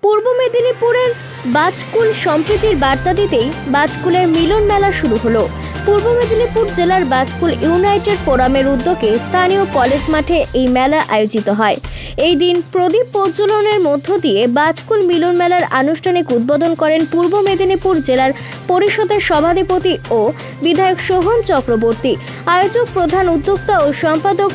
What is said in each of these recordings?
পূর্ব মেদিনীপুরের বাজকুল সম্প্রীতির বার্তা দিতেই বাজকুলের মিলন মেলা শুরু হলো। পূর্ব মেদিনীপুর জেলার বাজকুল ইউনাইটেড ফোরামের উদ্যোগে স্থানীয় কলেজ মাঠে এই মেলা আয়োজিত হয়। এই দিন প্রদীপ প্রজ্বলনের মধ্য দিয়ে বাজকুল মিলন মেলার আনুষ্ঠানিক উদ্বোধন করেন পূর্ব মেদিনীপুর জেলার পরিষদের সভাধিপতি ও বিধায়ক সোহন চক্রবর্তী। আয়োজক, প্রধান উদ্যোক্তা ও সম্পাদক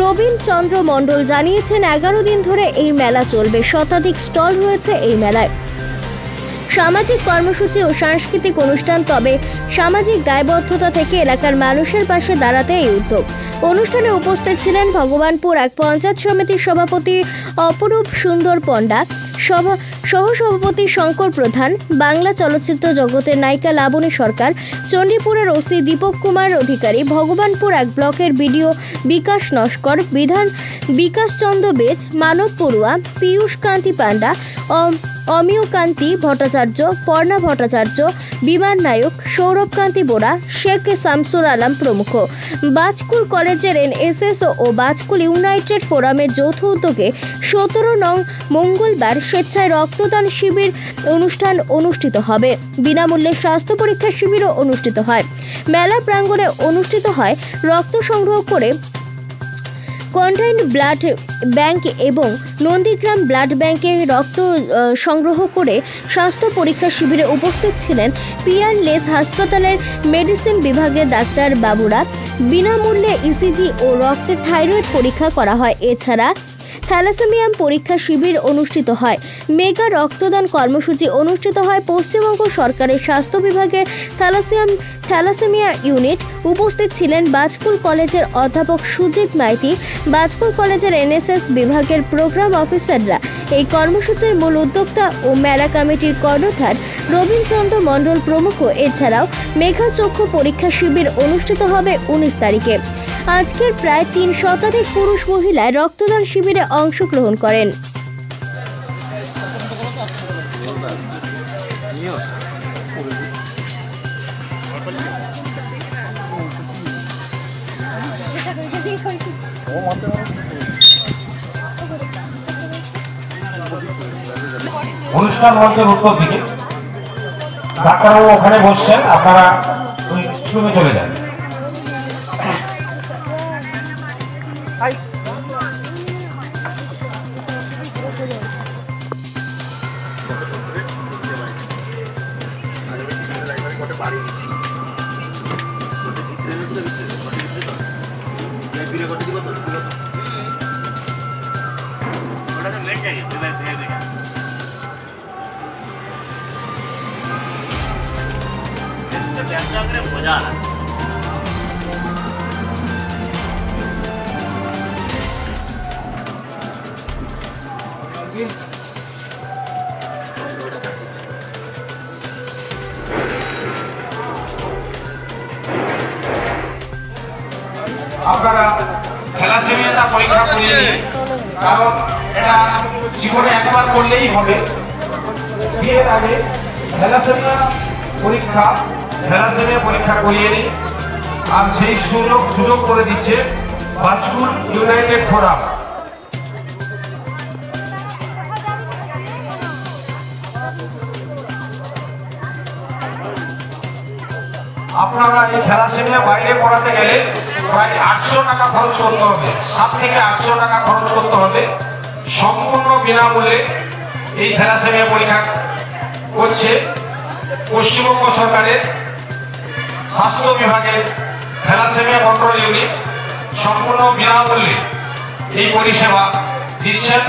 রবীন চন্দ্র মণ্ডল জানিয়েছেন, 11 দিন ধরে এই মেলা চলবে। শতাধিক স্টল রয়েছে এই মেলায়। সামাজিক কর্মসূচি ও সাংস্কৃতিক অনুষ্ঠান, তবে সামাজিক দায়বদ্ধতা থেকে এলাকার মানুষের পাশে দাঁড়াতে এই উদ্যোগ। অনুষ্ঠানে উপস্থিত ছিলেন ভগবানপুর এক পঞ্চায়েত সমিতির সভাপতি অপরূপ সুন্দর পণ্ডা, সহসভাপতি শঙ্কর প্রধান, বাংলা চলচ্চিত্র জগতের নায়িকা লাবণী সরকার, চণ্ডীপুরের ওসি দীপক কুমার অধিকারী, ভগবানপুর এক ব্লকের বিডিও বিকাশ নস্কর, বিধান বিকাশ চন্দ্র বেজ, মানব পড়ুয়া, পীয়ূষ কান্তি পান্ডা, অমিয় কান্তি ভট্টাচার্য, পর্ণা ভট্টাচার্য, বিমান নায়ক, সৌরভ কান্তি বোরা, শেখ শামসুর আলম প্রমুখ। বাজকুল কলেজের এনএসএস ও বাজকুল ইউনাইটেড ফোরামের যৌথ উদ্যোগে 17 নং মঙ্গলবার স্বেচ্ছায় রক্তদান শিবির অনুষ্ঠান অনুষ্ঠিত হবে। বিনামূল্যে স্বাস্থ্য পরীক্ষা শিবিরও অনুষ্ঠিত হয়। মেলা প্রাঙ্গণে অনুষ্ঠিত হয় রক্ত সংগ্রহ করে কন্টাইন্ড ব্লাড ব্যাংক এবং নন্দীগ্রাম ব্লাড ব্যাংকের রক্ত সংগ্রহ করে স্বাস্থ্য পরীক্ষা শিবিরে উপস্থিত ছিলেন পিয়ারলেস হাসপাতালের মেডিসিন বিভাগের ডাক্তার বাবুরা। বিনামূল্যে ইসিজি ও রক্তের থাইরয়েড পরীক্ষা করা হয়। এছাড়া থ্যালাসেমিয়াম পরীক্ষা শিবির অনুষ্ঠিত হয়। মেগা রক্তদান কর্মসূচি অনুষ্ঠিত হয় পশ্চিমবঙ্গ সরকারের স্বাস্থ্য বিভাগের থ্যালাসেমিয়া ইউনিট। উপস্থিত ছিলেন বাজকুল কলেজের অধ্যাপক সুজিত মাইতি, বাজকুল কলেজের এনএসএস বিভাগের প্রোগ্রাম অফিসাররা। এই কর্মসূচির মূল উদ্যোক্তা ও মেলা কমিটির কর্ণধার রবীন্দ্রচন্দ্র মণ্ডল প্রমুখ। এছাড়াও মেঘা চক্ষু পরীক্ষা শিবির অনুষ্ঠিত হবে 19 তারিখে। আজকের প্রায় 3 শতাধিক পুরুষ মহিলা রক্তদান শিবিরে অংশগ্রহণ করেন। অনুষ্ঠান মঞ্চের উত্তর দিকে ডাক্তারবাবু ওখানে বসছেন, আপনারা ওই রুমে চলে যান। আপনারা থ্যালাসেমিয়াটা পরীক্ষা করিয়ে নিন, কারণ এটা জীবনে একবার করলেই হবে। বিয়ের আগে থ্যালাসেমিয়া পরীক্ষা করিয়ে নিন। আর সেই সুযোগ করে দিচ্ছে বাজকুল ইউনাইটেড ফোরাম। আপনারা এই থ্যালাসেমিয়া বাইরে পড়াতে গেলে প্রায় 800 টাকা খরচ করতে হবে, 7 থেকে 800 টাকা খরচ করতে হবে। সম্পূর্ণ বিনামূল্যে এই থ্যালাসেমিয়া পরীক্ষা করছে পশ্চিমবঙ্গ সরকারের স্বাস্থ্য বিভাগের থ্যালাসেমিয়া কন্ট্রোল ইউনিট। সম্পূর্ণ বিনামূল্যে এই পরিষেবা দিচ্ছেন।